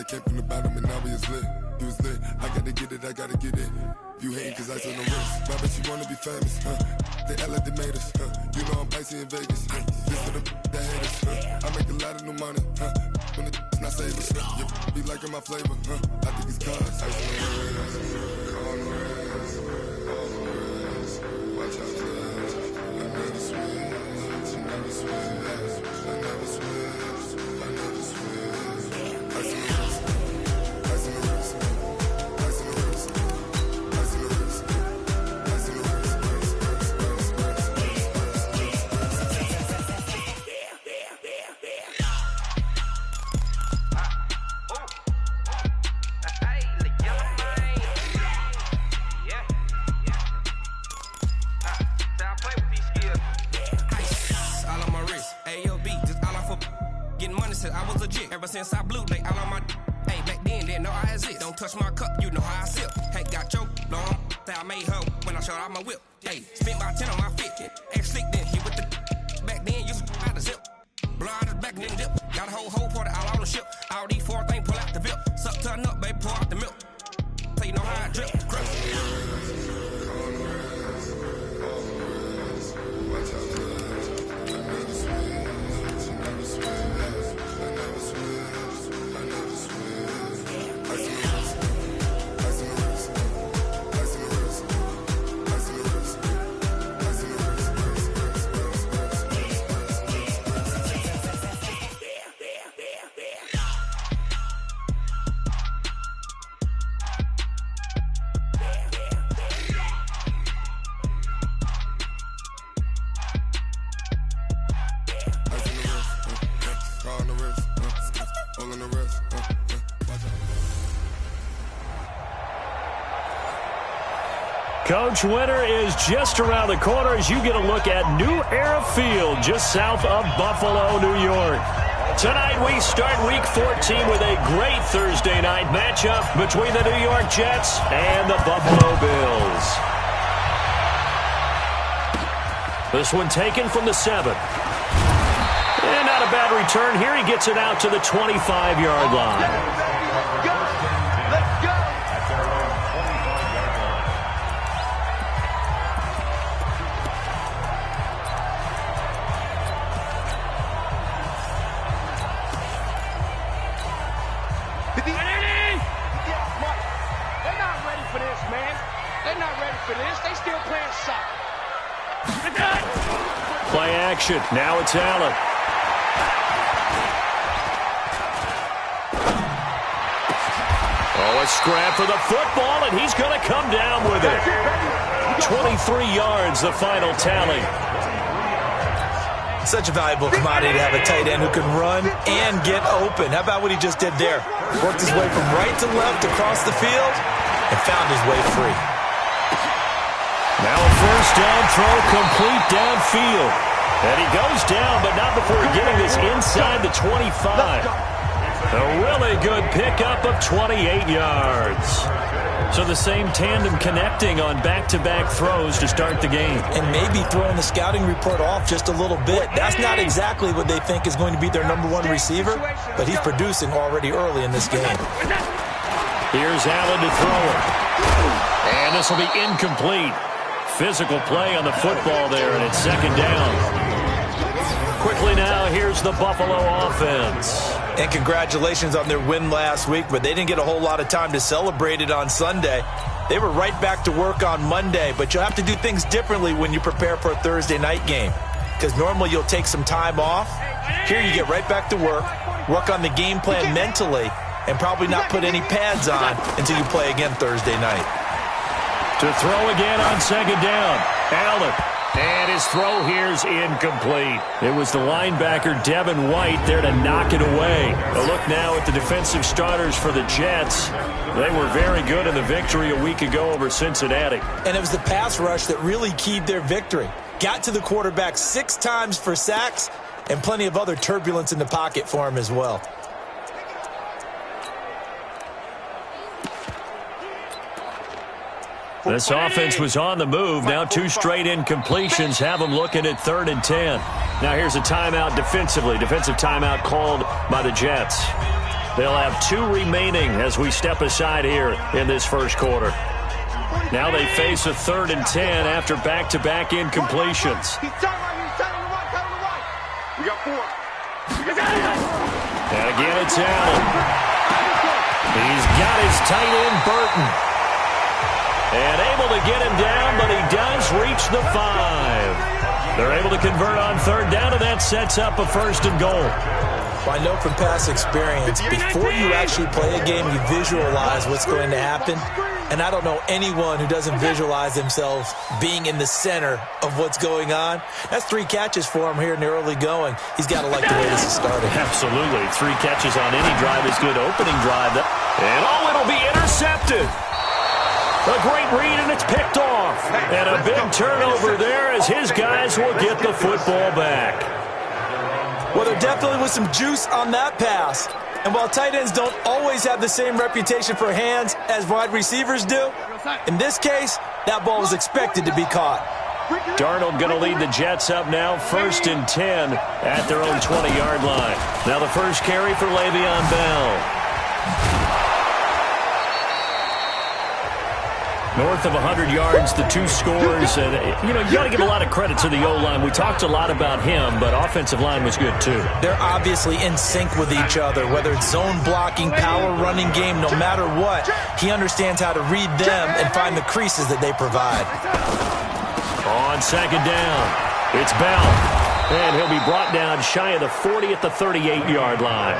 came from the bottom and now we is lit. You was lit, I gotta get it, I gotta get it. You hating cause ice on the wrist. Why bet you wanna be famous, They act like they made us, You know I'm icy in Vegas, This for the that hate us, I make a lot of new money, When the not save us, Be liking my flavor, I think it's cause ice on the wrist, on the wrist, on the wrist. Watch out for this, I never switch, I never switch, I never switch, I never switch. Ice on the wrist, ice on the wrist, ice on the wrist, ice on the wrist, ice on the wrist, I was legit ever since I blew they all on my hey back then didn't know I exist. Don't touch my cup, you know how I sip. Hey, got your long that I made her when I showed out my whip. Hey, spent about 10 on my fit. Ex slick then he with the back then used to out the zip. Blow out his back and then dip. Got a whole party all on the ship. All these four things pull out the VIP. Suck turn up, baby, pour out the milk. So you know how I drip. Crush. Watch out for this, I never switch, I never switch. I never switch, I never switch. Ice on the wrist, ice on the wrist, ice on the wrist, ice on the wrist, ice on the wrist, on the wrist, all on the wrist, watch out. Coach, winter is just around the corner as you get a look at New Era Field just south of Buffalo, New York. Tonight we start Week 14 with a great Thursday night matchup between the New York Jets and the Buffalo Bills. This one taken from the 7. And not a bad return here. He gets it out to the 25-yard line. Let's go. They're not ready for this, man. They're not ready for this. They still playing soccer. Play action. Now it's Allen. Oh, a scrap for the football, and he's going to come down with it. 23 yards, the final tally. Such a valuable commodity to have a tight end who can run and get open. How about what he just did there? Worked his way from right to left across the field and found his way free. Now a first down throw complete downfield. And he goes down, but not before getting this inside the 25. A really good pickup of 28 yards. So the same tandem connecting on back-to-back throws to start the game. And maybe throwing the scouting report off just a little bit. That's not exactly what they think is going to be their #1 receiver, but he's producing already early in this game. Here's Allen to throw it. And this will be incomplete. Physical play on the football there, and it's second down. Quickly now, here's the Buffalo offense. And congratulations on their win last week, but they didn't get a whole lot of time to celebrate it on Sunday. They were right back to work on Monday, but you'll have to do things differently when you prepare for a Thursday night game, because normally you'll take some time off. Here you get right back to work on the game plan mentally, and probably not put any pads on until you play again Thursday night. To throw again on second down, Allen. And his throw here's incomplete. It was the linebacker Devin White there to knock it away. A look now at the defensive starters for the Jets. They were very good in the victory a week ago over Cincinnati. And it was the pass rush that really keyed their victory. Got to the quarterback 6 times for sacks and plenty of other turbulence in the pocket for him as well. This offense was on the move. Now 2 straight incompletions have them looking at 3rd and 10. Now here's a timeout defensively. Defensive timeout called by the Jets. They'll have 2 remaining as we step aside here in this first quarter. Now they face a 3rd and 10 after back-to-back incompletions. He's turning right. We got 4. And again, it's Allen. He's got his tight end, Burton. And able to get him down, but he does reach the 5. They're able to convert on 3rd down, and that sets up a 1st and goal. Well, I know from past experience, before you actually play a game, you visualize what's going to happen. And I don't know anyone who doesn't visualize themselves being in the center of what's going on. That's 3 catches for him here in the early going. He's got to like the way this is starting. Absolutely. 3 catches on any drive is good. Opening drive. And it'll be intercepted. A great read, and it's picked off. And a big turnover there as his guys will get the football back. Well, there definitely was some juice on that pass. And while tight ends don't always have the same reputation for hands as wide receivers do, in this case, that ball was expected to be caught. Darnold going to lead the Jets up now, 1st and 10 at their own 20-yard line. Now the first carry for Le'Veon Bell. North of 100 yards, the 2 scores. And, you got to give a lot of credit to the O-line. We talked a lot about him, but offensive line was good, too. They're obviously in sync with each other, whether it's zone blocking, power running game, no matter what. He understands how to read them and find the creases that they provide. On 2nd down, it's Bell. And he'll be brought down shy of the 40 at the 38-yard line.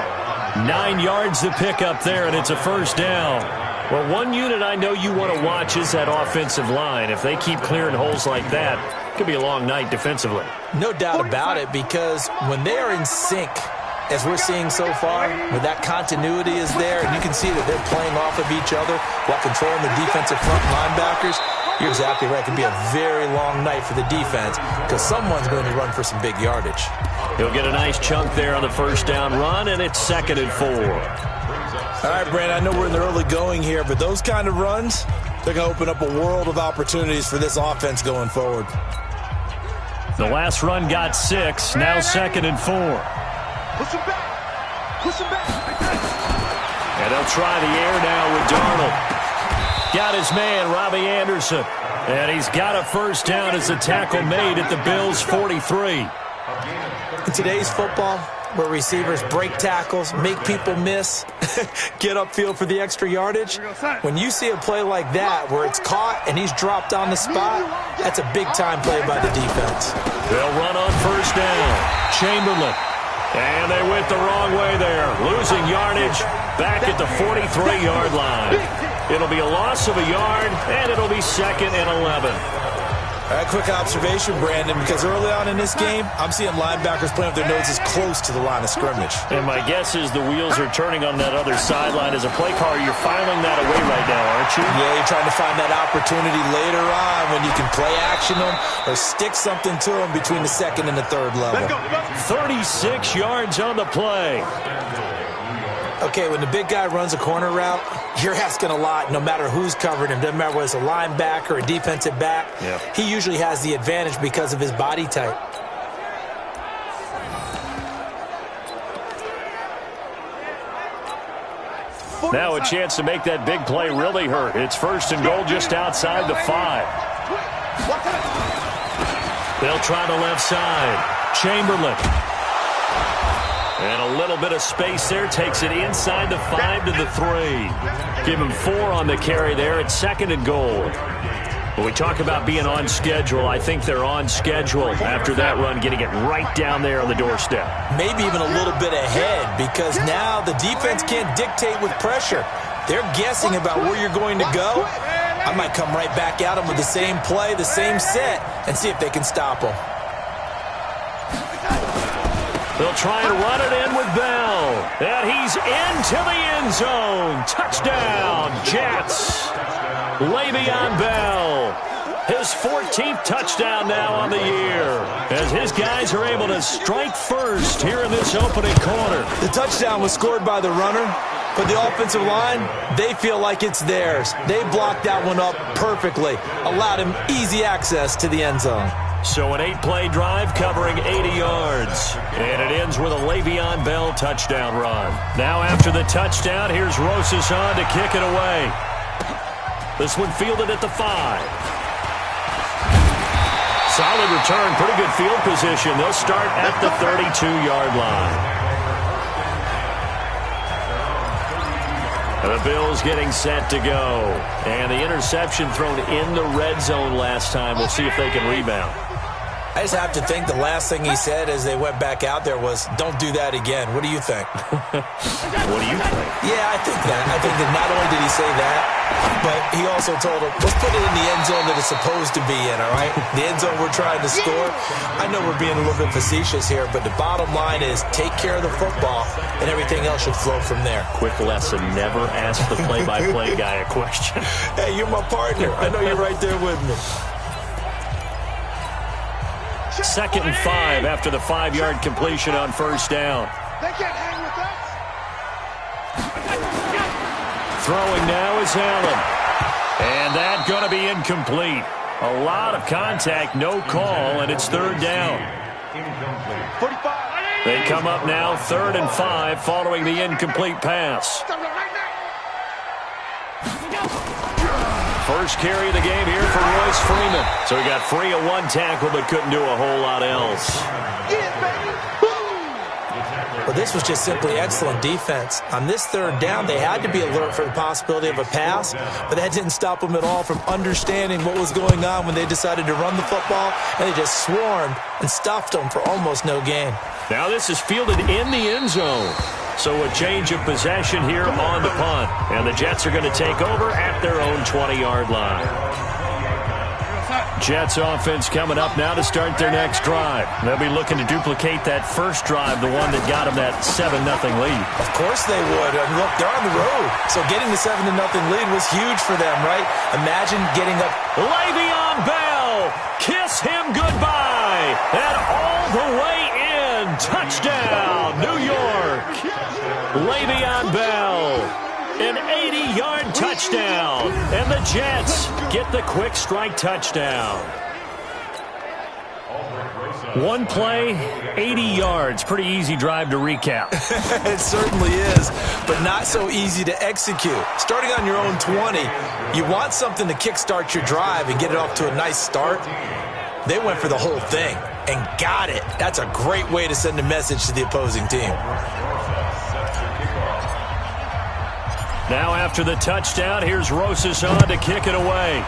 9 yards to pick up there, and it's a 1st down. Well, one unit I know you want to watch is that offensive line. If they keep clearing holes like that, it could be a long night defensively. No doubt about it, because when they are in sync, as we're seeing so far, where that continuity is there, and you can see that they're playing off of each other while controlling the defensive front linebackers, you're exactly right. It could be a very long night for the defense because someone's going to run for some big yardage. He'll get a nice chunk there on the 1st down run, and it's 2nd and 4. All right, Brandon, I know we're in the early going here, but those kind of runs, they're going to open up a world of opportunities for this offense going forward. The last run got 6, now 2nd and 4. Push him back. And they'll try the air now with Darnold. Got his man, Robbie Anderson. And he's got a 1st down as the tackle made at the Bills' 43. In today's football, where receivers break tackles, make people miss, get upfield for the extra yardage, when you see a play like that where it's caught and he's dropped on the spot, that's a big-time play by the defense. They'll run on 1st down. Chamberlain. And they went the wrong way there. Losing yardage back at the 43-yard line. It'll be a loss of a yard, and it'll be 2nd and 11. All right, quick observation, Brandon, because early on in this game, I'm seeing linebackers playing with their noses close to the line of scrimmage. And my guess is the wheels are turning on that other sideline. As a play caller, you're filing that away right now, aren't you? Yeah, you're trying to find that opportunity later on when you can play action them or stick something to them between the 2nd and the 3rd level. 36 yards on the play. Okay, when the big guy runs a corner route, you're asking a lot no matter who's covering him. Doesn't matter whether it's a linebacker or a defensive back. Yeah. He usually has the advantage because of his body type. Now a chance to make that big play really hurt. It's 1st and goal just outside the 5. They'll try the left side. Chamberlain. And a little bit of space there. Takes it inside the 5 to the 3. Give him 4 on the carry there at 2nd and goal. When we talk about being on schedule, I think they're on schedule after that run, getting it right down there on the doorstep. Maybe even a little bit ahead because now the defense can't dictate with pressure. They're guessing about where you're going to go. I might come right back at them with the same play, the same set, and see if they can stop them. They'll try and run it in with Bell. And he's into the end zone. Touchdown, Jets. Le'Veon Bell. His 14th touchdown now on the year. As his guys are able to strike first here in this opening quarter. The touchdown was scored by the runner, but the offensive line, they feel like it's theirs. They blocked that one up perfectly. Allowed him easy access to the end zone. So an 8-play drive covering 80 yards. And it ends with a Le'Veon Bell touchdown run. Now after the touchdown, here's Rosas on to kick it away. This one fielded at the 5. Solid return, pretty good field position. They'll start at the 32-yard line. The Bills getting set to go. And the interception thrown in the red zone last time. We'll see if they can rebound. I just have to think the last thing he said as they went back out there was, don't do that again. What do you think? What do you think? Yeah, I think that. I think that not only did he say that, but he also told him, let's put it in the end zone that it's supposed to be in, all right? The end zone we're trying to score. I know we're being a little bit facetious here, but the bottom line is take care of the football, and everything else should flow from there. Quick lesson, never ask the play-by-play guy a question. Hey, you're my partner. I know you're right there with me. 2nd and 5 after the 5-yard completion on first down. They can't hang with us. Throwing now is Allen. And that going to be incomplete. A lot of contact, no call, and it's 3rd down. 45. They come up now 3rd and 5 following the incomplete pass. First carry of the game here for Royce Freeman. So he got free of 1 tackle but couldn't do a whole lot else. Well, this was just simply excellent defense. On this 3rd down, they had to be alert for the possibility of a pass, but that didn't stop them at all from understanding what was going on when they decided to run the football, and they just swarmed and stuffed them for almost no gain. Now this is fielded in the end zone. So a change of possession here on the punt. And the Jets are going to take over at their own 20-yard line. Jets offense coming up now to start their next drive. They'll be looking to duplicate that first drive, the one that got them that 7-0 lead. Of course they would. I mean, look, they're on the road. So getting the 7-0 lead was huge for them, right? Imagine getting up. Le'Veon Bell, kiss him goodbye. And all the way in. Touchdown, New York. Le'Veon Bell, an 80-yard touchdown, and the Jets get the quick strike touchdown. 1 play, 80 yards. Pretty easy drive to recap. It certainly is, but not so easy to execute. Starting on your own 20, you want something to kickstart your drive and get it off to a nice start. They went for the whole thing and got it. That's a great way to send a message to the opposing team. Now after the touchdown, here's Rosas on to kick it away.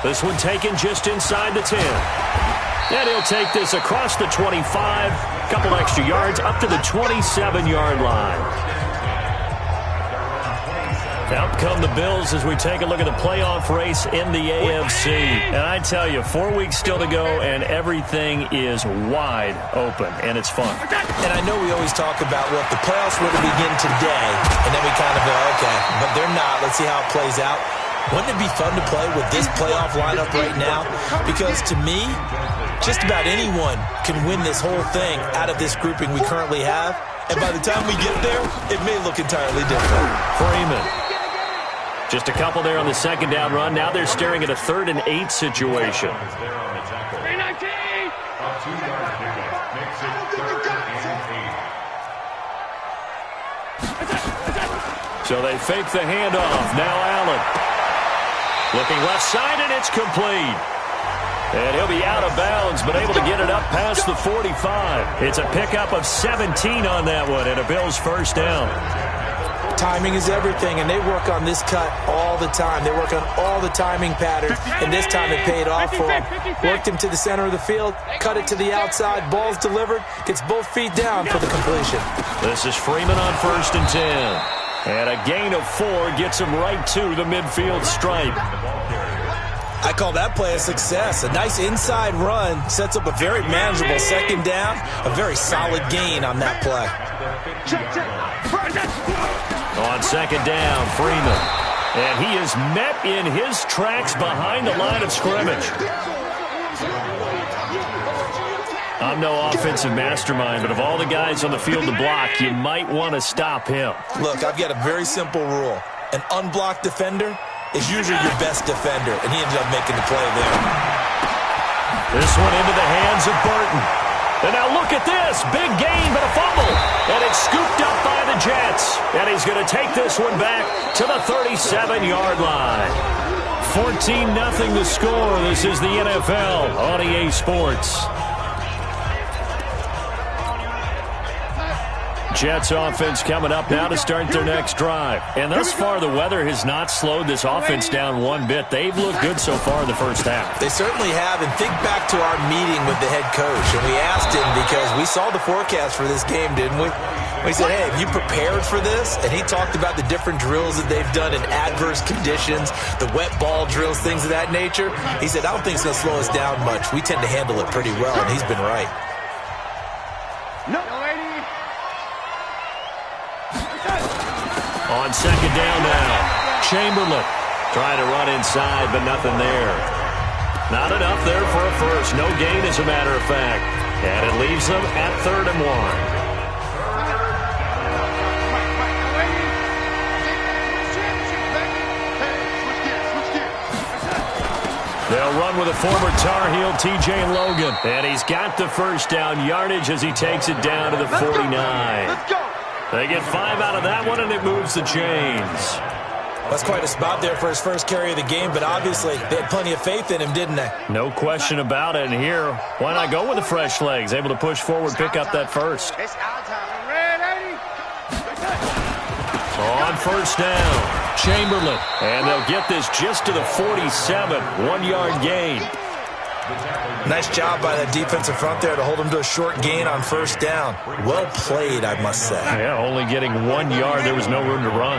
This one taken just inside the 10. And he'll take this across the 25, couple extra yards up to the 27-yard line. Out come the Bills as we take a look at the playoff race in the AFC. And I tell you, 4 weeks still to go, and everything is wide open, and it's fun. And I know we always talk about, well, if the playoffs were to begin today, and then we kind of go, okay, but they're not. Let's see how it plays out. Wouldn't it be fun to play with this playoff lineup right now? Because to me, just about anyone can win this whole thing out of this grouping we currently have. And by the time we get there, it may look entirely different. Freeman. Just a couple there on the 2nd down run. Now they're staring at a 3rd and 8 situation. So they fake the handoff. Now Allen. Looking left side, and it's complete. And he'll be out of bounds, but able to get it up past the 45. It's a pickup of 17 on that one, and a Bills first down. Timing is everything, and they work on this cut all the time. They work on all the timing patterns, and this time it paid off for him. Worked him to the center of the field, cut it to the outside, ball's delivered, gets both feet down for the completion. This is Freeman on 1st and 10. And a gain of 4 gets him right to the midfield stripe. I call that play a success. A nice inside run sets up a very manageable 2nd down, a very solid gain on that play. On 2nd down, Freeman. And he is met in his tracks behind the line of scrimmage. I'm no offensive mastermind, but of all the guys on the field to block, you might want to stop him. Look, I've got a very simple rule. An unblocked defender is usually your best defender, and he ended up making the play there. This one into the hands of Burton. And now look at this. Big gain, but a fumble. And it's scooped up by the Jets. And he's going to take this one back to the 37-yard line. 14-0 the score. This is the NFL on EA Sports. Jets offense coming up now to start their next drive. And thus far, the weather has not slowed this offense down one bit. They've looked good so far in the first half. They certainly have. And think back to our meeting with the head coach. And we asked him because we saw the forecast for this game, didn't we? We said, hey, have you prepared for this? And he talked about the different drills that they've done in adverse conditions, the wet ball drills, things of that nature. He said, I don't think it's going to slow us down much. We tend to handle it pretty well, and he's been right. On second down now, Chamberlain trying to run inside, but nothing there. Not enough there for a first. No gain, as a matter of fact. And it leaves them at 3rd and 1. They'll run with a former Tar Heel, T.J. Logan. And he's got the first down yardage as he takes it down to the 49. Let's go. They get 5 out of that one, and it moves the chains. That's quite a spot there for his first carry of the game, but obviously they had plenty of faith in him, didn't they? No question about it. And here, why not go with the fresh legs? Able to push forward, pick up that first. It's our time. Ready? On first down, Chamberlain. And they'll get this just to the 47, 1-yard gain. Nice job by that defensive front there to hold him to a short gain on first down. Well played, I must say. Yeah, only getting 1 yard. There was no room to run.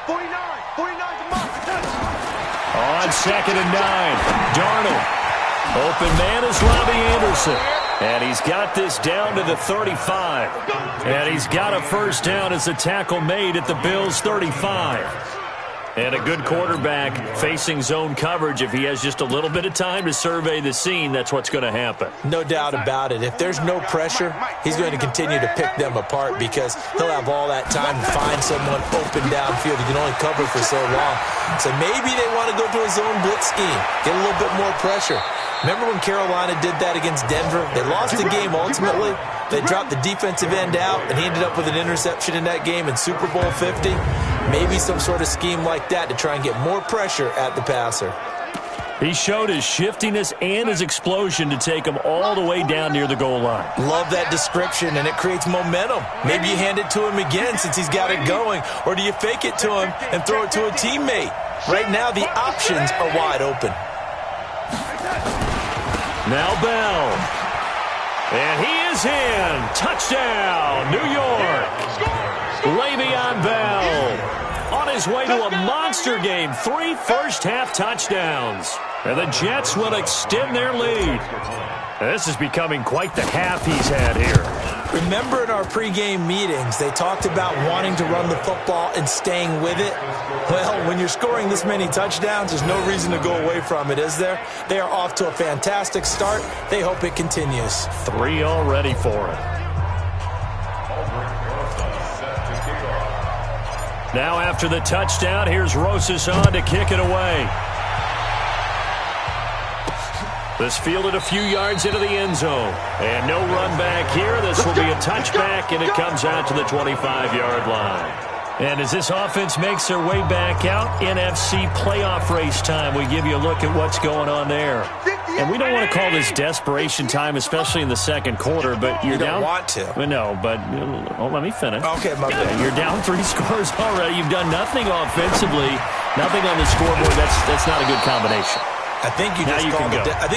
49's a mark. On second and 9, Darnold. Open man is Robbie Anderson. And he's got this down to the 35. And he's got a first down as a tackle made at the Bills' 35. And a good quarterback facing zone coverage. If he has just a little bit of time to survey the scene, that's what's going to happen. No doubt about it. If there's no pressure, he's going to continue to pick them apart because he'll have all that time to find someone open downfield. He can only cover for so long. So maybe they want to go to a zone blitz scheme, get a little bit more pressure. Remember when Carolina did that against Denver? They lost the game ultimately. They dropped the defensive end out, and he ended up with an interception in that game in Super Bowl 50. Maybe some sort of scheme like that to try and get more pressure at the passer. He showed his shiftiness and his explosion to take him all the way down near the goal line. Love that description, and it creates momentum. Maybe you hand it to him again since he's got it going, or do you fake it to him and throw it to a teammate? Right now, the options are wide open. Now Bell. And he is in. Touchdown, New York. Le'Veon Bell on his way to a monster game. 3 first-half touchdowns. And the Jets will extend their lead. This is becoming quite the half he's had here. Remember in our pregame meetings, they talked about wanting to run the football and staying with it? Well, when you're scoring this many touchdowns, there's no reason to go away from it, is there? They are off to a fantastic start. They hope it continues. 3 already for him. Now after the touchdown, here's Rosas on to kick it away. This fielded a few yards into the end zone. And no run back here. This will be a touchback, and it comes out to the 25-yard line. And as this offense makes their way back out, NFC playoff race time, we give you a look at what's going on there. And we don't want to call this desperation time, especially in the second quarter, but you're down. You don't want to. No, but let me finish. Okay, my bad. You're down 3 scores already. You've done nothing offensively, nothing on the scoreboard. That's not a good combination. I think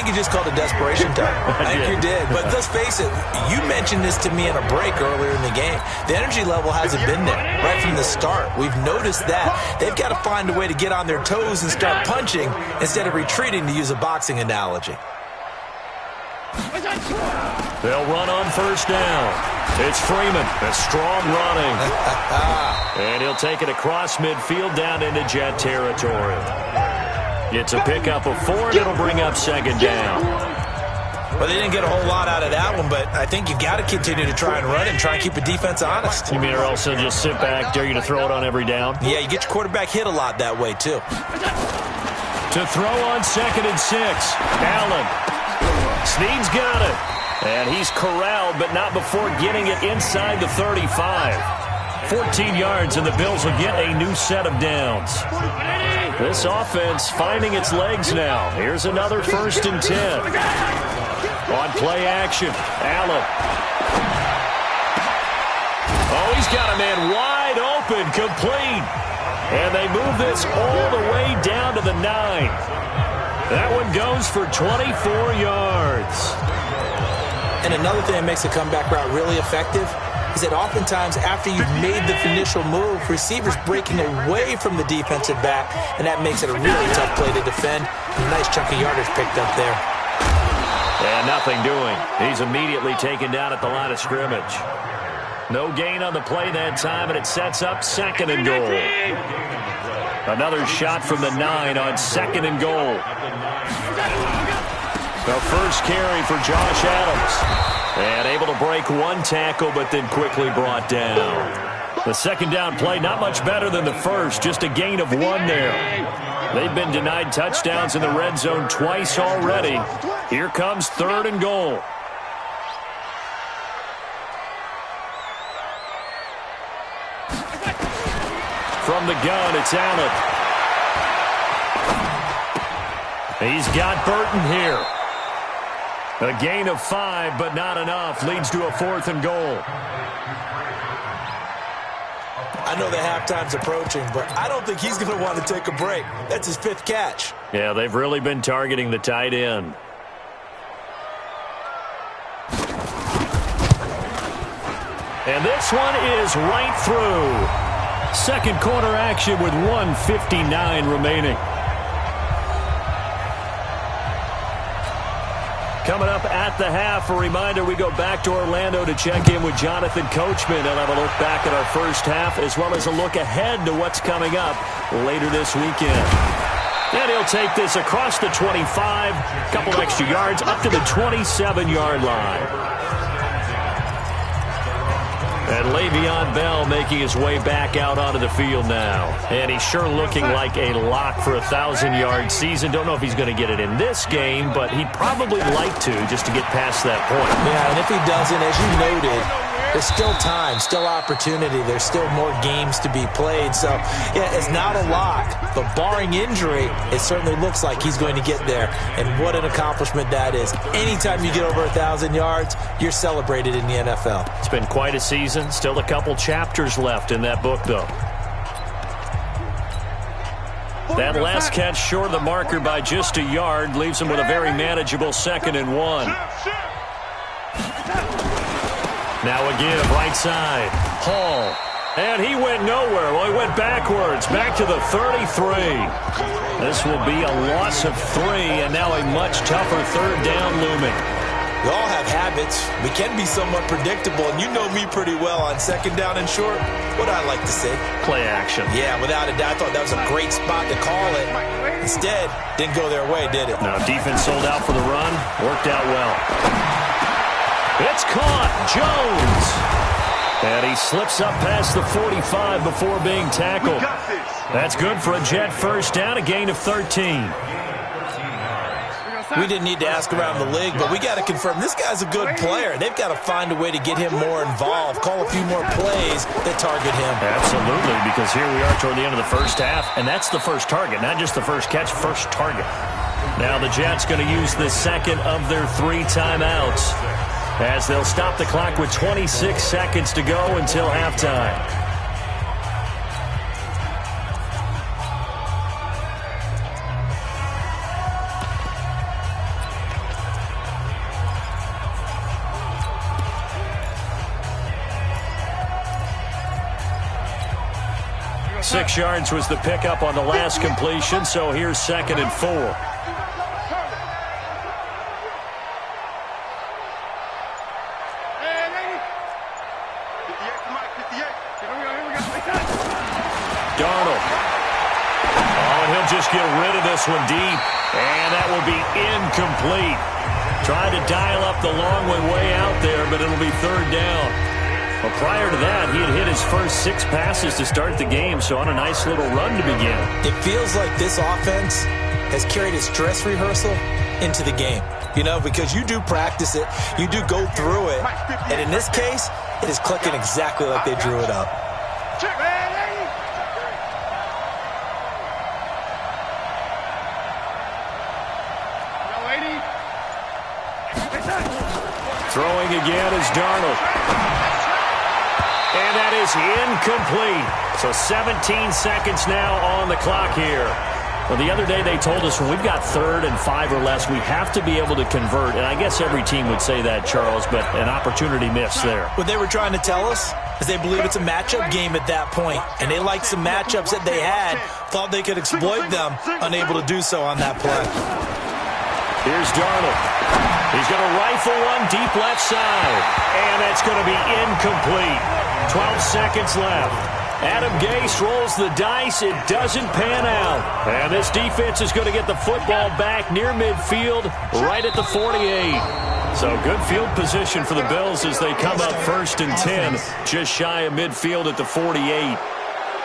you just called it desperation time. I think you did. But let's face it, you mentioned this to me in a break earlier in the game. The energy level hasn't been there right from the start. We've noticed that. They've got to find a way to get on their toes and start punching instead of retreating, to use a boxing analogy. They'll run on first down. It's Freeman. A strong running. And he'll take it across midfield down into Jet territory. It's a pickup of 4, and it'll bring up second down. Well, they didn't get a whole lot out of that one, but I think you got to continue to try and run and try and keep the defense honest. You mean or also just sit back, dare you to throw it on every down? Yeah, you get your quarterback hit a lot that way, too. To throw on 2nd and 6. Allen. Snead's got it. And he's corralled, but not before getting it inside the 35. 14 yards, and the Bills will get a new set of downs. This offense finding its legs now. Here's another 1st and 10. On play action, Allen. Oh, he's got a man wide open, complete. And they move this all the way down to the 9. That one goes for 24 yards. And another thing that makes the comeback route really effective is that oftentimes after you've made the initial move, receivers breaking away from the defensive back, and that makes it a really tough play to defend. A nice chunk of yardage picked up there. And nothing doing. He's immediately taken down at the line of scrimmage. No gain on the play that time, and it sets up 2nd and goal. Another shot from the 9 on 2nd and goal. The first carry for Josh Adams. And able to break one tackle, but then quickly brought down. The 2nd down play, not much better than the first, just a gain of 1 there. They've been denied touchdowns in the red zone twice already. Here comes 3rd and goal. From the gun, it's Allen. He's got Burton here. A gain of 5, but not enough. Leads to a 4th and goal. I know the halftime's approaching, but I don't think he's going to want to take a break. That's his 5th catch. Yeah, they've really been targeting the tight end. And this one is right through. 2nd quarter action with 1:59 remaining. Coming up at the half, a reminder, we go back to Orlando to check in with Jonathan Coachman and have a look back at our first half, as well as a look ahead to what's coming up later this weekend. And he'll take this across the 25, a couple extra yards, up to the 27-yard line. And Le'Veon Bell making his way back out onto the field now. And he's sure looking like a lock for a 1,000-yard season. Don't know if he's going to get it in this game, but he'd probably like to just to get past that point. Yeah, and if he doesn't, as you noted, there's still time, still opportunity. There's still more games to be played. So, yeah, it's not a lock. But barring injury, it certainly looks like he's going to get there. And what an accomplishment that is. Anytime you get over 1,000 yards, you're celebrated in the NFL. It's been quite a season. Still a couple chapters left in that book, though. That last catch short of the marker by just a yard leaves him with a very manageable 2nd and 1. Now again, right side. Hall. And he went nowhere. Well, he went backwards. Back to the 33. This will be a loss of 3, and now a much tougher 3rd down looming. We all have habits. We can be somewhat predictable, and you know me pretty well on 2nd down and short. What I like to say? Play action. Yeah, without a doubt. I thought that was a great spot to call it. Instead, didn't go their way, did it? No, defense sold out for the run. Worked out well. It's caught. Jones. And he slips up past the 45 before being tackled. That's good for a Jet 1st down, a gain of 13. We didn't need to ask around the league, but we got to confirm this guy's a good player. They've got to find a way to get him more involved, call a few more plays that target him. Absolutely, because here we are toward the end of the first half, and that's the first target, not just the first catch, first target. Now the Jets going to use the 2nd of their 3 timeouts, as they'll stop the clock with 26 seconds to go until halftime. Six yards was the pickup on the last completion, so here's 2nd and 4. Darnold. Oh, and he'll just get rid of this one deep, and that will be incomplete. Tried to dial up the long way out there, but it'll be third down. Well, prior to that, he had hit his first 6 passes to start the game, so on a nice little run to begin. It feels like this offense has carried its dress rehearsal into the game. You know, because you do practice it, you do go through it, and in this case, it is clicking exactly like they drew it up. Throwing again is Darnold. And that is incomplete. So 17 seconds now on the clock here. Well, the other day they told us when we've got 3rd and 5 or less, we have to be able to convert. And I guess every team would say that, Charles, but an opportunity missed there. What they were trying to tell us is they believe it's a matchup game at that point. And they liked some matchups that they had, thought they could exploit them, unable to do so on that play. Here's Darnold. He's going to rifle one deep left side. And that's going to be incomplete. 12 seconds left. Adam Gase rolls the dice. It doesn't pan out. And this defense is going to get the football back near midfield, right at the 48. So good field position for the Bills as they come up 1st and 10, just shy of midfield at the 48.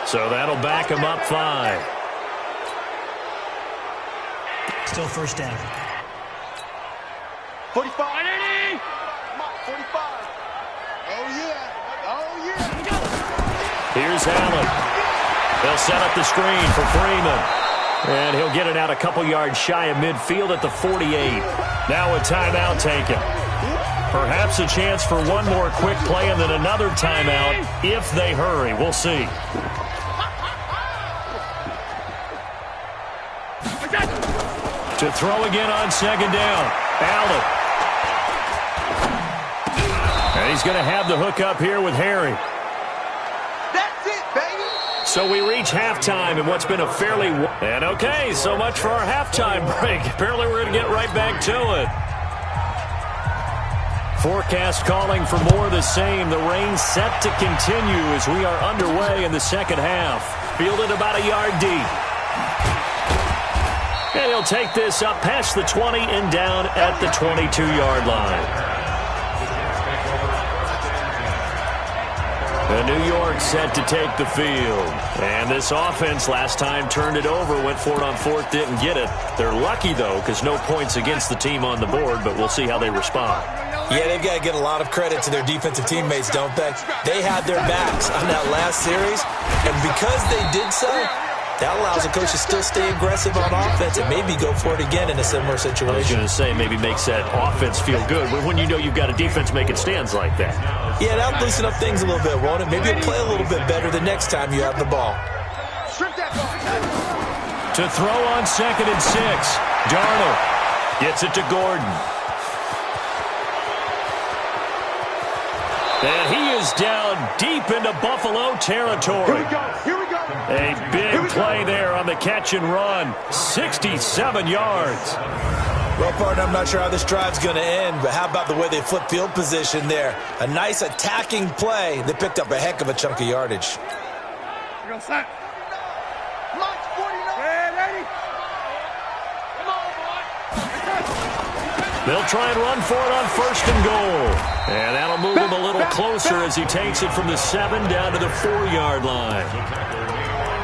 So that'll back them up 5. Still first down. 45. 45. Oh, yeah. Oh, yeah. Here's Allen. They'll set up the screen for Freeman. And he'll get it out a couple yards shy of midfield at the 48. Now a timeout taken. Perhaps a chance for one more quick play and then another timeout if they hurry. We'll see. To throw again on 2nd down. Allen. And he's going to have the hook up here with Harry. That's it, baby. So we reach halftime in what's been a fairly... And okay, so much for our halftime break. Apparently we're going to get right back to it. Forecast calling for more of the same. The rain set to continue as we are underway in the second half. Fielded about a yard deep. And he'll take this up past the 20 and down at the 22-yard line. And New York set to take the field. And this offense last time turned it over, went for it on 4th, didn't get it. They're lucky, though, because no points against the team on the board, but we'll see how they respond. Yeah, they've got to get a lot of credit to their defensive teammates, don't they? They had their backs on that last series, and because they did so, that allows the coach to still stay aggressive on offense and maybe go for it again in a similar situation. I was going to say maybe makes that offense feel good, but when you know you've got a defense making stands like that. Yeah, that'll loosen up things a little bit, won't it? Maybe you'll play a little bit better the next time you have the ball. To throw on 2nd and 6. Darnold gets it to Gordon. And he is down deep into Buffalo territory. Here we go. A big play there on the catch and run. 67 yards. Well, partner, I'm not sure how this drive's going to end, but how about the way they flip field position there? A nice attacking play. They picked up a heck of a chunk of yardage. Here goes Sack. March 49. Ready? Come on, boy. They'll try and run for it on 1st and goal. And that'll move him a little closer as he takes it from the 7 down to the 4-yard line.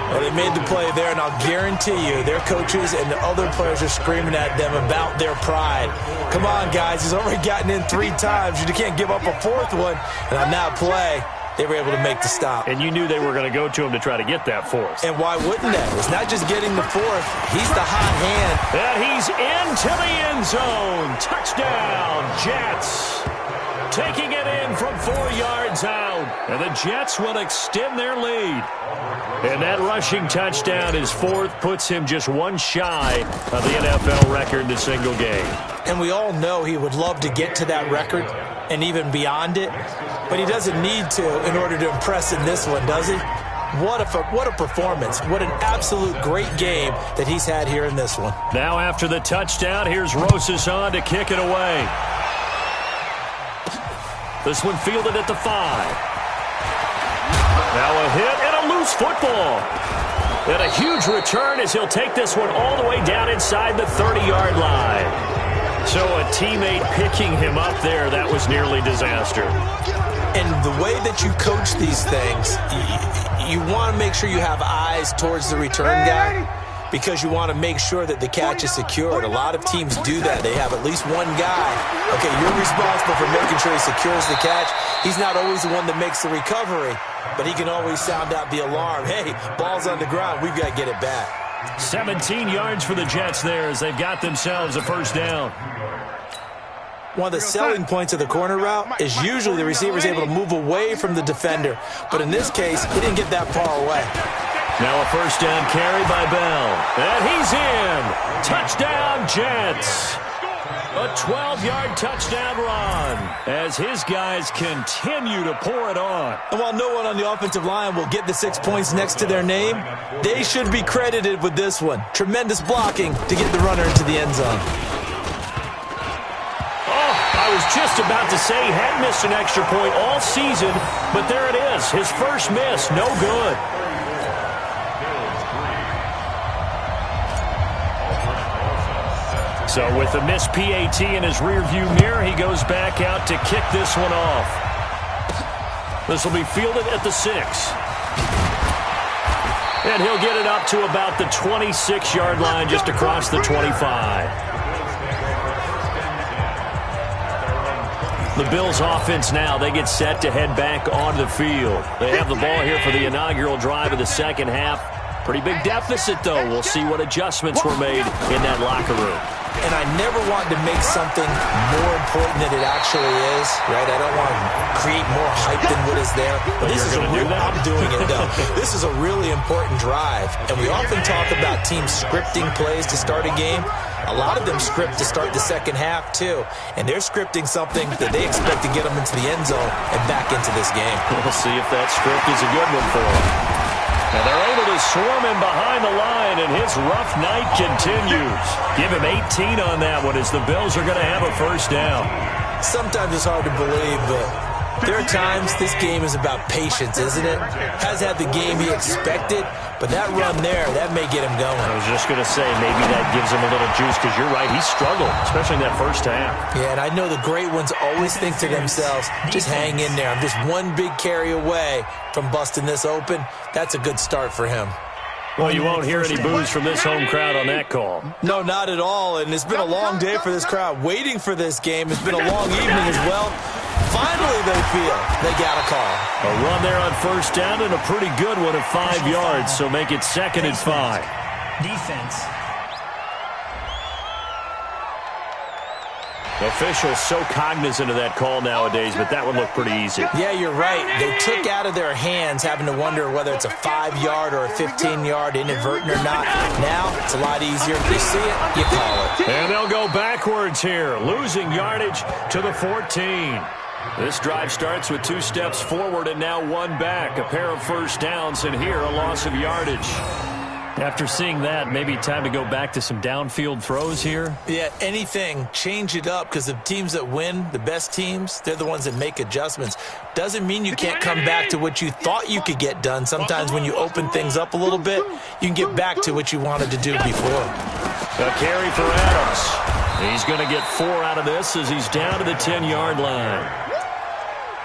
Well, they made the play there, and I'll guarantee you their coaches and the other players are screaming at them about their pride. Come on, guys. He's already gotten in 3 times. You can't give up a 4th one. And on that play, they were able to make the stop. And you knew they were going to go to him to try to get that 4th. And why wouldn't they? It's not just getting the 4th. He's the hot hand. And he's into the end zone. Touchdown, Jets. Taking it in from 4 yards out. And the Jets will extend their lead. And that rushing touchdown, his 4th, puts him just one shy of the NFL record in a single game. And we all know he would love to get to that record and even beyond it. But he doesn't need to in order to impress in this one, does he? What a performance. What an absolute great game that he's had here in this one. Now after the touchdown, here's Rosas on to kick it away. This one fielded at the 5. Now a hit and a loose football. And a huge return as he'll take this one all the way down inside the 30-yard line. So a teammate picking him up there, that was nearly disaster. And the way that you coach these things, you want to make sure you have eyes towards the return guy because you want to make sure that the catch is secured. A lot of teams do that. They have at least one guy. Okay, you're responsible for making sure he secures the catch. He's not always the one that makes the recovery, but he can always sound out the alarm. Hey, ball's on the ground. We've got to get it back. 17 yards for the Jets there as they've got themselves a first down. One of the selling points of the corner route is usually the receiver is able to move away from the defender. But in this case, he didn't get that far away. Now a first down carry by Bell. And he's in. Touchdown, Jets. A 12-yard touchdown run as his guys continue to pour it on. And while no one on the offensive line will get the 6 points next to their name, they should be credited with this one. Tremendous blocking to get the runner into the end zone. I was just about to say he hadn't missed an extra point all season, but there it is. His first miss, no good. So with the missed PAT in his rearview mirror, he goes back out to kick this one off. This will be fielded at the 6. And he'll get it up to about the 26-yard line just across the 25. The Bills offense now, they get set to head back onto the field. They have the ball here for the inaugural drive of the second half. Pretty big deficit, though. We'll see what adjustments were made in that locker room. And I never want to make something more important than it actually is, right? I don't want to create more hype than what is there. But this is a real, I'm doing it, though. This is a really important drive. And we often talk about teams scripting plays to start a game. A lot of them script to start the second half, too. And they're scripting something that they expect to get them into the end zone and back into this game. We'll see if that script is a good one for them. And they're able to swarm him behind the line, and his rough night continues. Give him 18 on that one as the Bills are going to have a first down. Sometimes it's hard to believe, but there are times this game is about patience, isn't it? Has had the game he expected, but that run there, that may get him going. I was just going to say, maybe that gives him a little juice, because you're right, he struggled, especially in that first half. Yeah, and I know the great ones always think to themselves, just hang in there. I'm just one big carry away from busting this open. That's a good start for him. Well, you won't hear any boos from this home crowd on that call. No, not at all, and it's been a long day for this crowd waiting for this game. It's been a long evening as well. Finally, they feel they got a call. A run there on first down and a pretty good one at 5 yards, so make it 2nd and 5. Defense. Officials so cognizant of that call nowadays, but that one looked pretty easy. Yeah, you're right. They took out of their hands having to wonder whether it's a 5-yard or a 15-yard inadvertent or not. Now, it's a lot easier. You see it, you call it. And they'll go backwards here, losing yardage to the 14. This drive starts with 2 steps forward and now 1 back. A pair of first downs, and here a loss of yardage. After seeing that, maybe time to go back to some downfield throws here? Yeah, anything. Change it up, because the teams that win, the best teams, they're the ones that make adjustments. Doesn't mean you can't come back to what you thought you could get done. Sometimes when you open things up a little bit, you can get back to what you wanted to do before. A carry for Adams. He's going to get 4 out of this as he's down to the 10-yard line.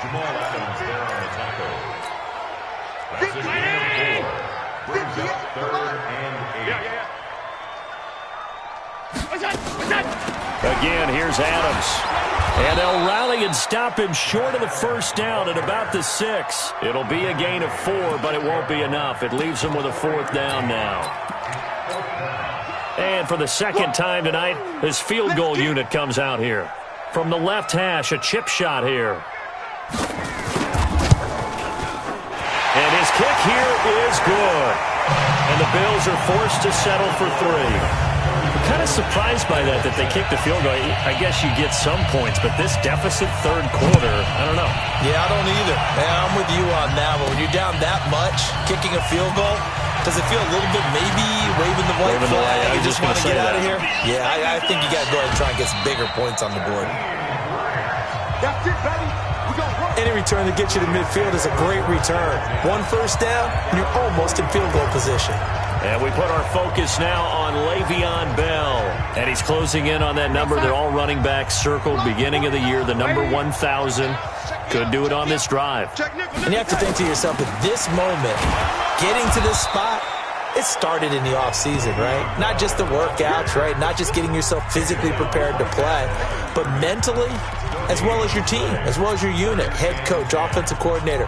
Jamal Adams there on the tackle. That's his number 4. Brings up 3rd and 8. Again, here's Adams. And they'll rally and stop him short of the first down at about the 6. It'll be a gain of 4, but it won't be enough. It leaves him with a 4th down now. And for the second time tonight, his field goal unit comes out here. From the left hash, a chip shot here. And his kick here is good. And the Bills are forced to settle for 3. I'm kind of surprised by that they kicked the field goal. I guess you get some points, but this deficit 3rd quarter, I don't know. Yeah, I don't either. Yeah, I'm with you on that one. When you're down that much, kicking a field goal, does it feel a little bit maybe waving the white flag? You just want to get out of here? Yeah, I think you got to go ahead and try and get some bigger points on the board. That's it, baby. Any return that gets you to midfield is a great return. 1 first down, and you're almost in field goal position. And we put our focus now on Le'Veon Bell. And he's closing in on that number that all running backs circled beginning of the year, the number 1,000. Could do it on this drive. And you have to think to yourself, at this moment, getting to this spot, it started in the offseason, right? Not just the workouts, right? Not just getting yourself physically prepared to play, but mentally, as well as your team, as well as your unit, head coach, offensive coordinator.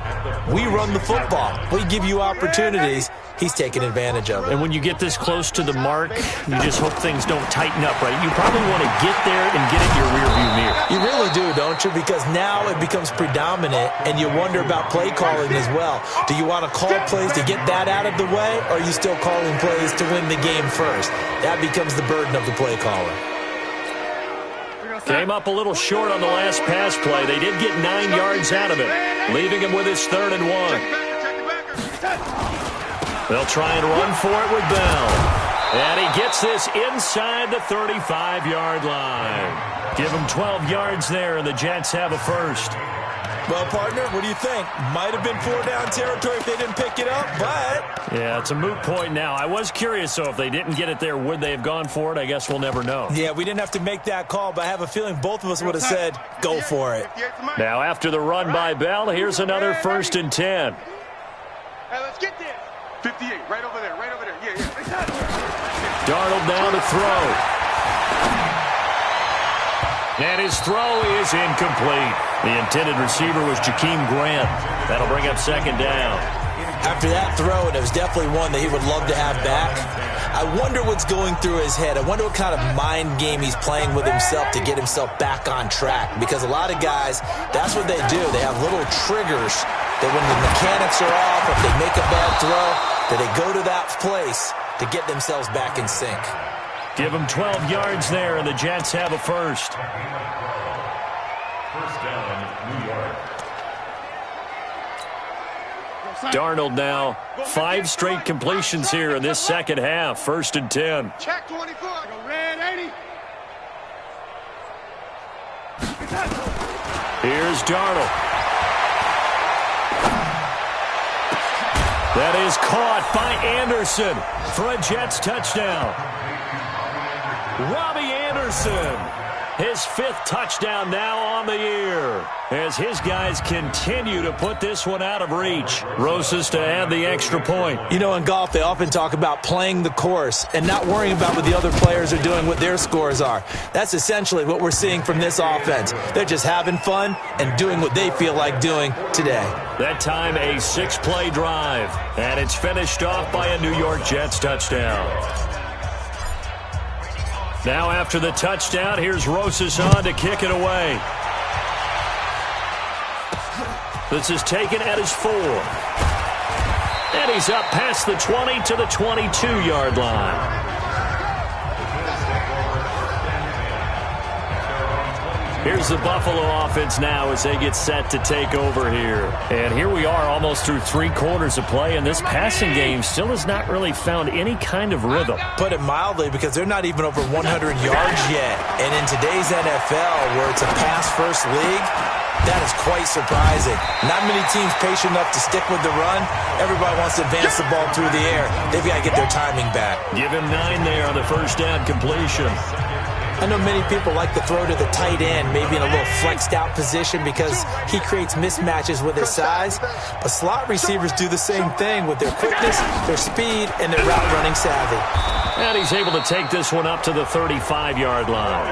We run the football. We give you opportunities. He's taking advantage of it. And when you get this close to the mark, you just hope things don't tighten up, right? You probably want to get there and get in your rearview mirror. You really do, don't you? Because now it becomes predominant, and you wonder about play calling as well. Do you want to call plays to get that out of the way, or are you still calling plays to win the game first? That becomes the burden of the play caller. Came up a little short on the last pass play. They did get 9 yards out of it, leaving him with his 3rd and 1. They'll try and run for it with Bell. And he gets this inside the 35-yard line. Give him 12 yards there, and the Jets have a first. Well, partner, what do you think? Might have been 4-down territory if they didn't pick it up, but... Yeah, it's a moot point now. I was curious, so if they didn't get it there, would they have gone for it? I guess we'll never know. Yeah, we didn't have to make that call, but I have a feeling both of us would have said, go for it. Now, after the run by Bell, here's another 1st and 10. Hey, let's get this. 58, right over there, right over there. Yeah. Darnold now to throw. And his throw is incomplete. The intended receiver was Jakeem Grant. That'll bring up 2nd down. After that throw, and it was definitely one that he would love to have back, I wonder what's going through his head. I wonder what kind of mind game he's playing with himself to get himself back on track. Because a lot of guys, that's what they do. They have little triggers that when the mechanics are off, if they make a bad throw, that they go to that place to get themselves back in sync. Give them 12 yards there, and the Jets have a first. 1st down, New York. Darnold now, 5 straight completions here in this second half. 1st and 10. Check 24. Go red 80. Here's Darnold. That is caught by Anderson for a Jets touchdown. Robbie Anderson, his 5th touchdown now on the year, as his guys continue to put this one out of reach. Rosas to add the extra point. You know, in golf, they often talk about playing the course and not worrying about what the other players are doing, what their scores are. That's essentially what we're seeing from this offense. They're just having fun and doing what they feel like doing today. That time, a 6-play drive, and it's finished off by a New York Jets touchdown. Now after the touchdown, here's Rosas on to kick it away. This is taken at his 4. And he's up past the 20 to the 22-yard line. Here's the Buffalo offense now as they get set to take over here. And here we are almost through 3 quarters of play, and this passing game still has not really found any kind of rhythm. Put it mildly, because they're not even over 100 yards yet. And in today's NFL, where it's a pass-first league, that is quite surprising. Not many teams patient enough to stick with the run. Everybody wants to advance the ball through the air. They've got to get their timing back. Give him 9 there on the 1st down completion. I know many people like to throw to the tight end, maybe in a little flexed out position because he creates mismatches with his size. But slot receivers do the same thing with their quickness, their speed, and their route running savvy. And he's able to take this one up to the 35-yard line.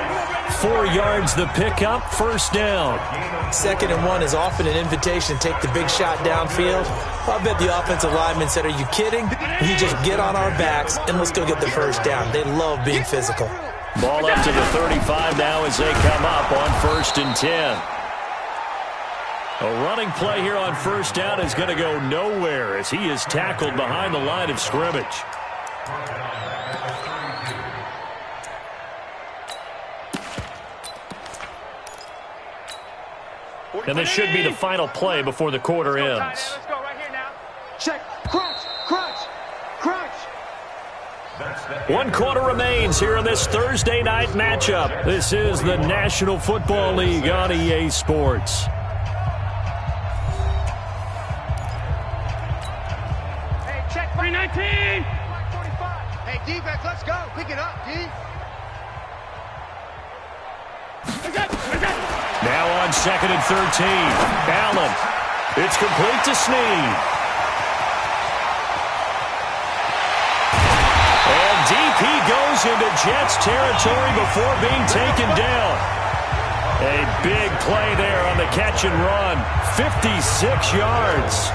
4 yards the pickup, 1st down. 2nd and 1 is often an invitation to take the big shot downfield. I bet the offensive lineman said, are you kidding? We just get on our backs and let's go get the 1st down. They love being physical. Ball up to the 35 now as they come up on 1st and 10. A running play here on 1st down is going to go nowhere as he is tackled behind the line of scrimmage. And this should be the final play before the quarter ends. Let's go right here now. Check. Crunch. Crunch. Crunch. 1 quarter remains here in this Thursday night matchup. This is the National Football League on EA Sports. Hey, check 319. defense, let's go. Pick it up, D. Now on 2nd and 13. Allen. It's complete to Snead. And DP goes into Jets territory before being taken down. A big play there on the catch and run. 56 yards.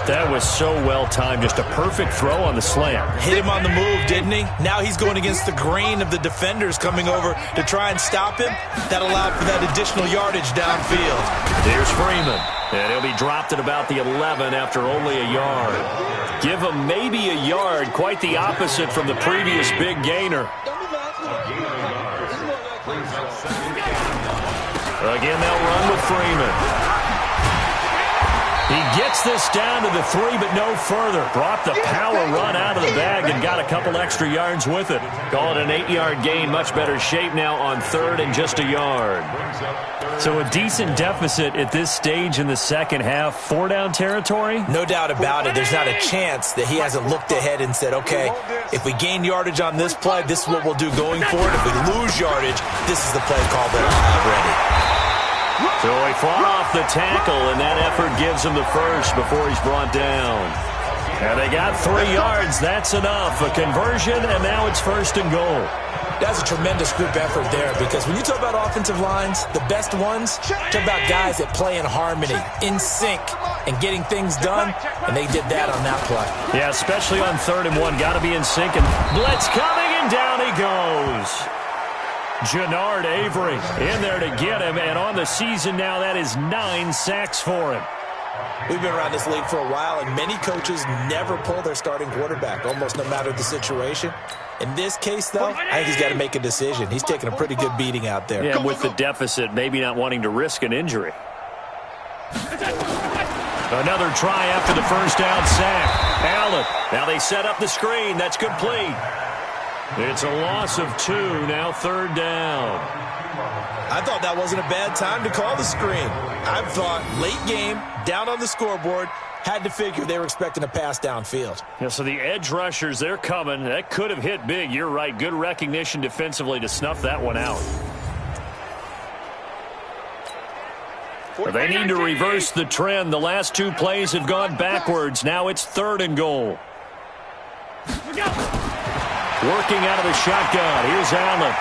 That was so well timed. Just a perfect throw on the slant. Hit him on the move, didn't he? Now he's going against the grain of the defenders coming over to try and stop him. That allowed for that additional yardage downfield. Here's Freeman. And he'll be dropped at about the 11 after only a yard. Give him maybe a yard. Quite the opposite from the previous big gainer. Again, they'll run with Freeman. He gets this down to the 3, but no further. Brought the power run out of the bag and got a couple extra yards with it. Call it an 8-yard gain. Much better shape now on 3rd and just a yard. So a decent deficit at this stage in the second half. 4-down territory? No doubt about it. There's not a chance that he hasn't looked ahead and said, okay, if we gain yardage on this play, this is what we'll do going forward. If we lose yardage, this is the play call that I'll have ready. So he fought off the tackle, and that effort gives him the first before he's brought down. And they got 3 yards. That's enough. A conversion, and now it's 1st and goal. That's a tremendous group effort there, because when you talk about offensive lines, the best ones, talk about guys that play in harmony, in sync, and getting things done, and they did that on that play. Yeah, especially on 3rd and 1. Got to be in sync, and blitz coming, and down he goes. Jannard Avery in there to get him, and on the season now, that is 9 sacks for him. We've been around this league for a while, and many coaches never pull their starting quarterback, almost no matter the situation. In this case, though, I think he's got to make a decision. He's taking a pretty good beating out there. Yeah, with the deficit, maybe not wanting to risk an injury. Another try after the first down sack. Allen. Now they set up the screen. That's complete. It's a loss of 2, now 3rd down. I thought that wasn't a bad time to call the screen. I thought late game, down on the scoreboard, had to figure they were expecting a pass downfield. Yeah, so the edge rushers, they're coming. That could have hit big. You're right. Good recognition defensively to snuff that one out. They need to reverse the trend. The last 2 plays have gone backwards. Now it's 3rd and goal. Working out of the shotgun. Here's Allen.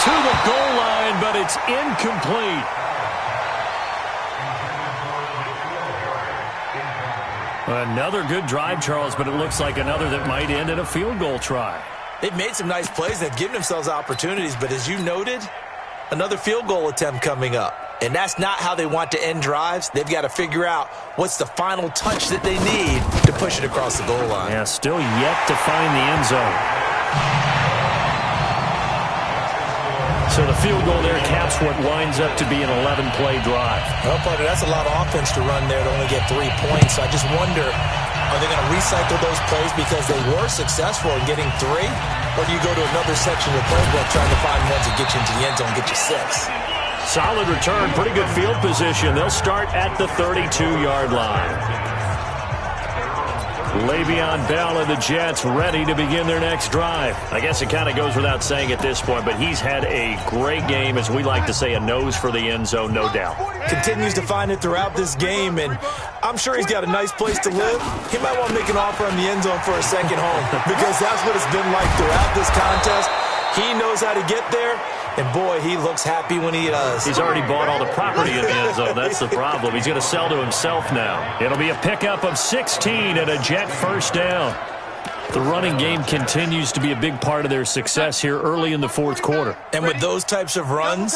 To the goal line, but it's incomplete. Another good drive, Charles, but it looks like another that might end in a field goal try. They've made some nice plays. They've given themselves opportunities, but as you noted, another field goal attempt coming up. And that's not how they want to end drives. They've got to figure out what's the final touch that they need to push it across the goal line. Yeah, still yet to find the end zone. So the field goal there caps what winds up to be an 11-play drive. Well, partner, that's a lot of offense to run there to only get 3 points. I just wonder, are they going to recycle those plays because they were successful in getting 3? Or do you go to another section of the playbook trying to find ones that get you into the end zone and get you 6? Solid return, pretty good field position. They'll start at the 32-yard line. Le'Veon Bell and the Jets ready to begin their next drive. I guess it kind of goes without saying at this point, but he's had a great game, as we like to say, a nose for the end zone, no doubt. Continues to find it throughout this game, and I'm sure he's got a nice place to live. He might want to make an offer on the end zone for a second home, because that's what it's been like throughout this contest. He knows how to get there, and boy, he looks happy when he does. He's already bought all the property in the end zone. That's the problem. He's going to sell to himself now. It'll be a pickup of 16 and a Jet first down. The running game continues to be a big part of their success here early in the 4th quarter. And with those types of runs,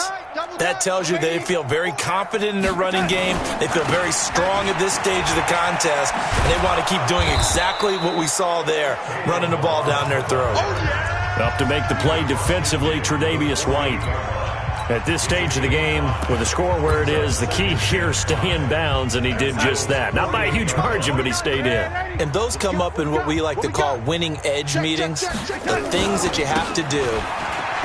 that tells you they feel very confident in their running game. They feel very strong at this stage of the contest, and they want to keep doing exactly what we saw there, running the ball down their throat. Up to make the play defensively, Tre'Davious White. At this stage of the game, with the score where it is, the key here, stay in bounds, and he did just that. Not by a huge margin, but he stayed in. And those come up in what we like to call winning edge meetings. The things that you have to do,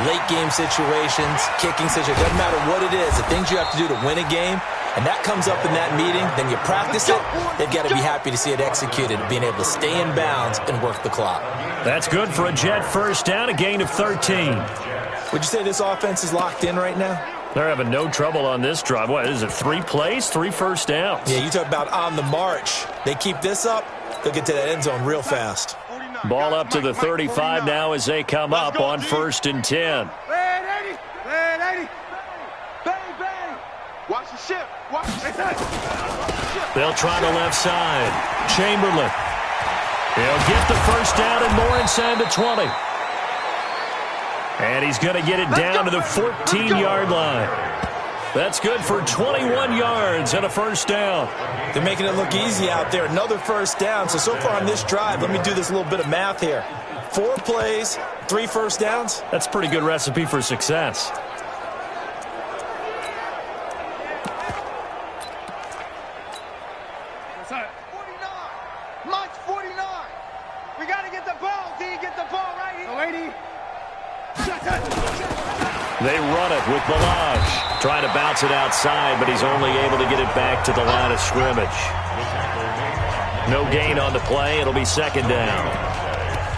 late game situations, kicking situations, doesn't matter what it is, the things you have to do to win a game, and that comes up in that meeting, then you practice it, they've got to be happy to see it executed, being able to stay in bounds and work the clock. That's good for a Jet first down, a gain of 13. Would you say this offense is locked in right now? They're having no trouble on this drive. What is it, 3 plays, 3 first downs? Yeah, you talk about on the march. They keep this up, they'll get to that end zone real fast. Ball up to the 35 now as they come up on 1st and 10. Watch the ship. Watch the ship. They'll try the left side. Chamberlain. He'll get the first down and more inside the 20. And he's going to get it down to the 14-yard line. That's good for 21 yards and a first down. They're making it look easy out there. Another first down. So far on this drive, let me do this little bit of math here. 4 plays, 3 first downs. That's a pretty good recipe for success. They run it with Balaj. Trying to bounce it outside, but he's only able to get it back to the line of scrimmage. No gain on the play. It'll be 2nd down.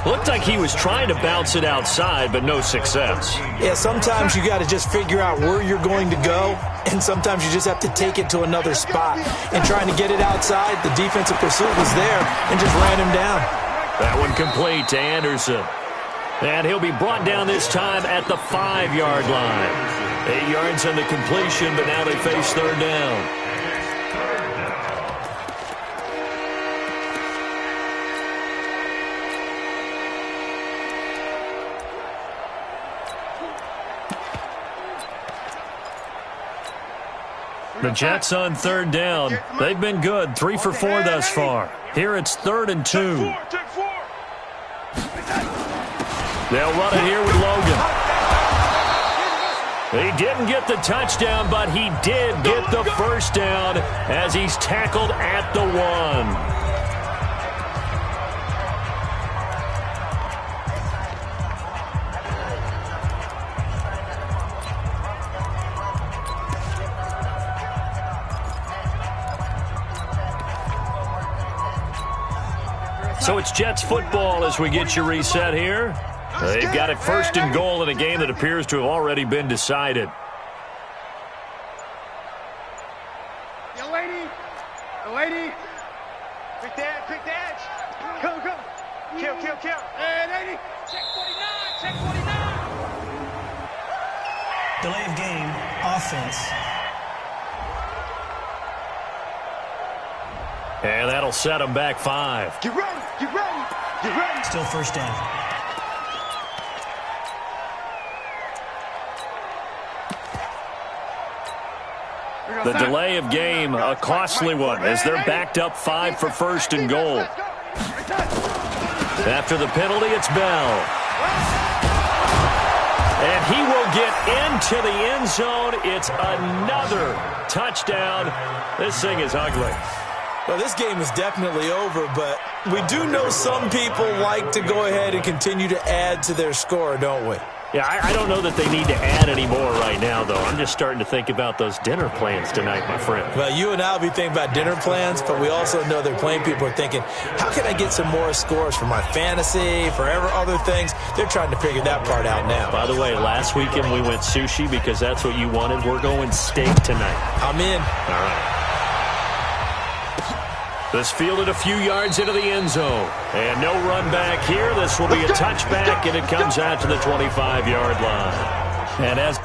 Looked like he was trying to bounce it outside, but no success. Yeah, sometimes you got to just figure out where you're going to go, and sometimes you just have to take it to another spot. And trying to get it outside, the defensive pursuit was there and just ran him down. That one complete to Anderson. And he'll be brought down this time at the 5-yard line. 8 yards on the completion, but now they face 3rd down. The Jets on 3rd down. They've been good, 3 for 4 thus far. Here it's 3rd and 2. They'll run it here with Logan. He didn't get the touchdown, but he did get the first down as he's tackled at the 1. So it's Jets football as we get you reset here. They've got it 1st and goal in a game that appears to have already been decided. Yo, lady. Quick the edge. Come. Kill. Hey, lady. Check 49. Delay of game, offense. And that'll set them back 5. Get ready. Still first down. The delay of game, a costly one, as they're backed up 5 for 1st and goal. After the penalty, it's Bell. And he will get into the end zone. It's another touchdown. This thing is ugly. Well, this game is definitely over, but we do know some people like to go ahead and continue to add to their score, don't we? Yeah, I don't know that they need to add any more right now, though. I'm just starting to think about those dinner plans tonight, my friend. Well, you and I will be thinking about dinner plans, but we also know that playing people are thinking, how can I get some more scores for my fantasy, for other things? They're trying to figure that part out now. By the way, last weekend we went sushi because that's what you wanted. We're going steak tonight. I'm in. All right. This fielded a few yards into the end zone. And no run back here. This will be a touchback, and it comes out to the 25-yard line. And as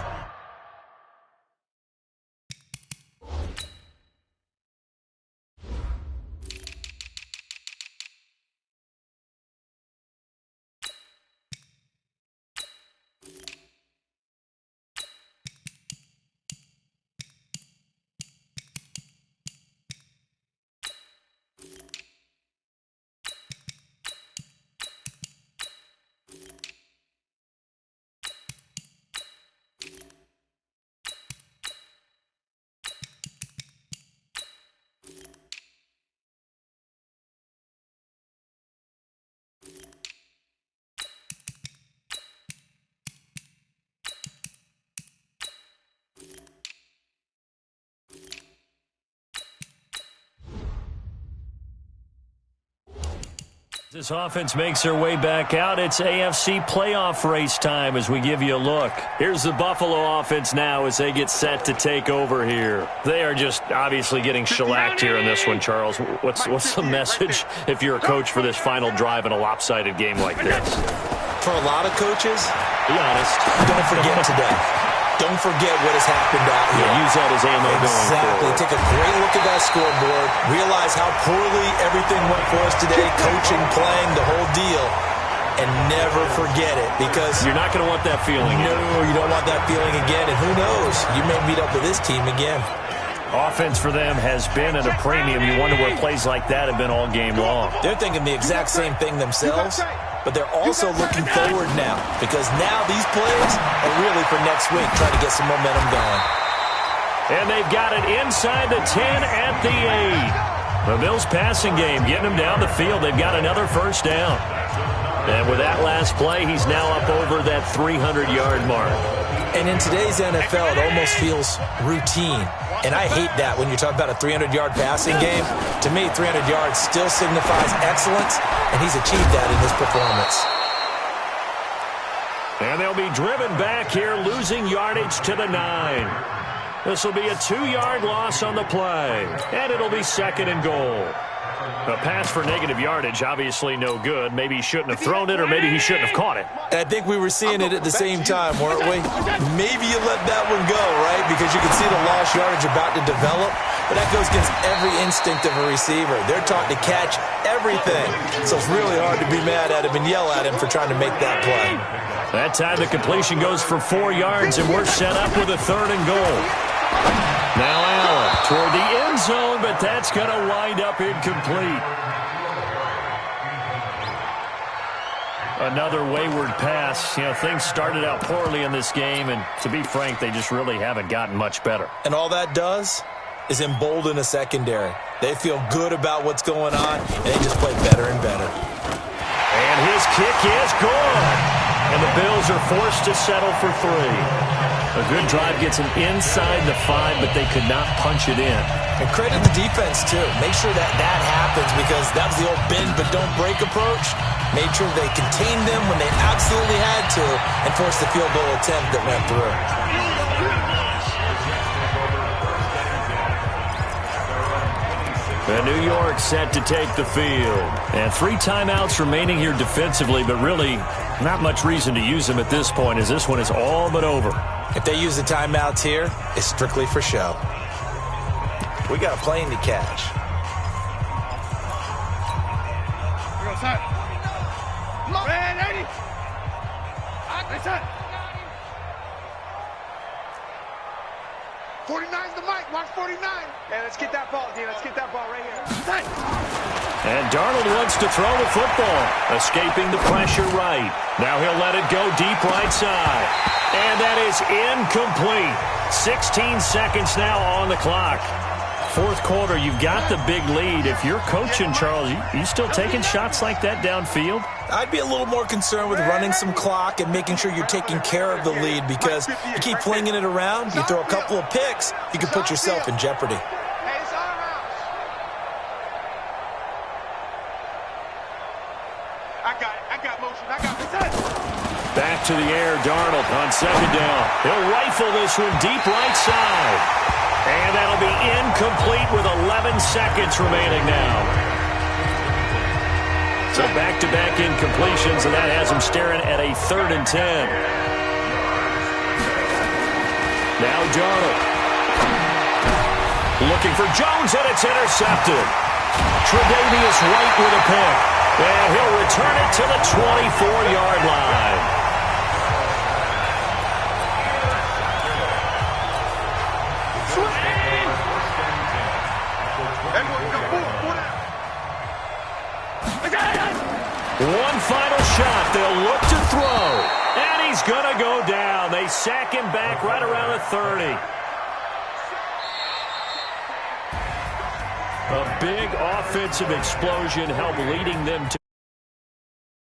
This offense makes their way back out. It's AFC playoff race time as we give you a look. Here's the Buffalo offense now as they get set to take over here. They are just obviously getting shellacked here in this one, Charles. What's the message if you're a coach for this final drive in a lopsided game like this? For a lot of coaches, be honest, don't forget today. Don't forget what has happened out here. Yeah, use that as ammo going forward. Take a great look at that scoreboard. Realize how poorly everything went for us today, coaching, playing, the whole deal. And never forget it, because you're not going to want that feeling. No, you don't want that feeling again. And who knows? You may meet up with this team again. Offense for them has been at a premium. You wonder where plays like that have been all game long. They're thinking the exact same thing themselves. But they're also looking forward now, because now these plays are really for next week, trying to get some momentum going. And they've got it inside the 10 at the 8. The Bills passing game, getting them down the field. They've got another first down. And with that last play, he's now up over that 300-yard mark. And in today's NFL, it almost feels routine. And I hate that when you're talking about a 300-yard passing game. To me, 300 yards still signifies excellence, and he's achieved that in his performance. And they'll be driven back here, losing yardage to the 9. This will be a 2-yard loss on the play, and it'll be 2nd and goal. A pass for negative yardage, obviously no good. Maybe he shouldn't have thrown it, or maybe he shouldn't have caught it. I think we were seeing it at the same time, weren't we? Maybe you let that one go, right? Because you can see the lost yardage about to develop. But that goes against every instinct of a receiver. They're taught to catch everything. So it's really hard to be mad at him and yell at him for trying to make that play. That time the completion goes for 4 yards, and we're set up with a 3rd and goal. Now Allen toward the end zone, but that's going to wind up incomplete. Another wayward pass. You know, things started out poorly in this game, and to be frank, they just really haven't gotten much better. And all that does is embolden a secondary. They feel good about what's going on, and they just play better and better. And his kick is good. And the Bills are forced to settle for 3. A good drive gets them inside the 5, but they could not punch it in. And credit the defense, too. Make sure that happens, because that was the old bend but don't break approach. Made sure they contained them when they absolutely had to and forced the field goal attempt that went through. And New York set to take the field. And 3 timeouts remaining here defensively, but really not much reason to use them at this point, as this one is all but over. If they use the timeouts here, it's strictly for show. We got a plane to catch. Man, 80. That's it. 49's the mic. Watch 49. Yeah, let's get that ball, D. Let's get that ball right here. And Darnold wants to throw the football, escaping the pressure right. Now he'll let it go deep right side. And that is incomplete. 16 seconds now on the clock. 4th quarter, you've got the big lead. If you're coaching, Charles, you still taking shots like that downfield? I'd be a little more concerned with running some clock and making sure you're taking care of the lead, because you keep flinging it around, you throw a couple of picks, you can put yourself in jeopardy. Back to the air, Darnold on 2nd down. He'll rifle this one deep right side. And that'll be incomplete with 11 seconds remaining now. So back-to-back incompletions, and that has him staring at a 3rd and 10. Now Darnold. Looking for Jones, and it's intercepted. Tre'Davious White with a pick. And he'll return it to the 24-yard line. One final shot. They'll look to throw. And he's going to go down. They sack him back right around the 30. A big offensive explosion helped leading them to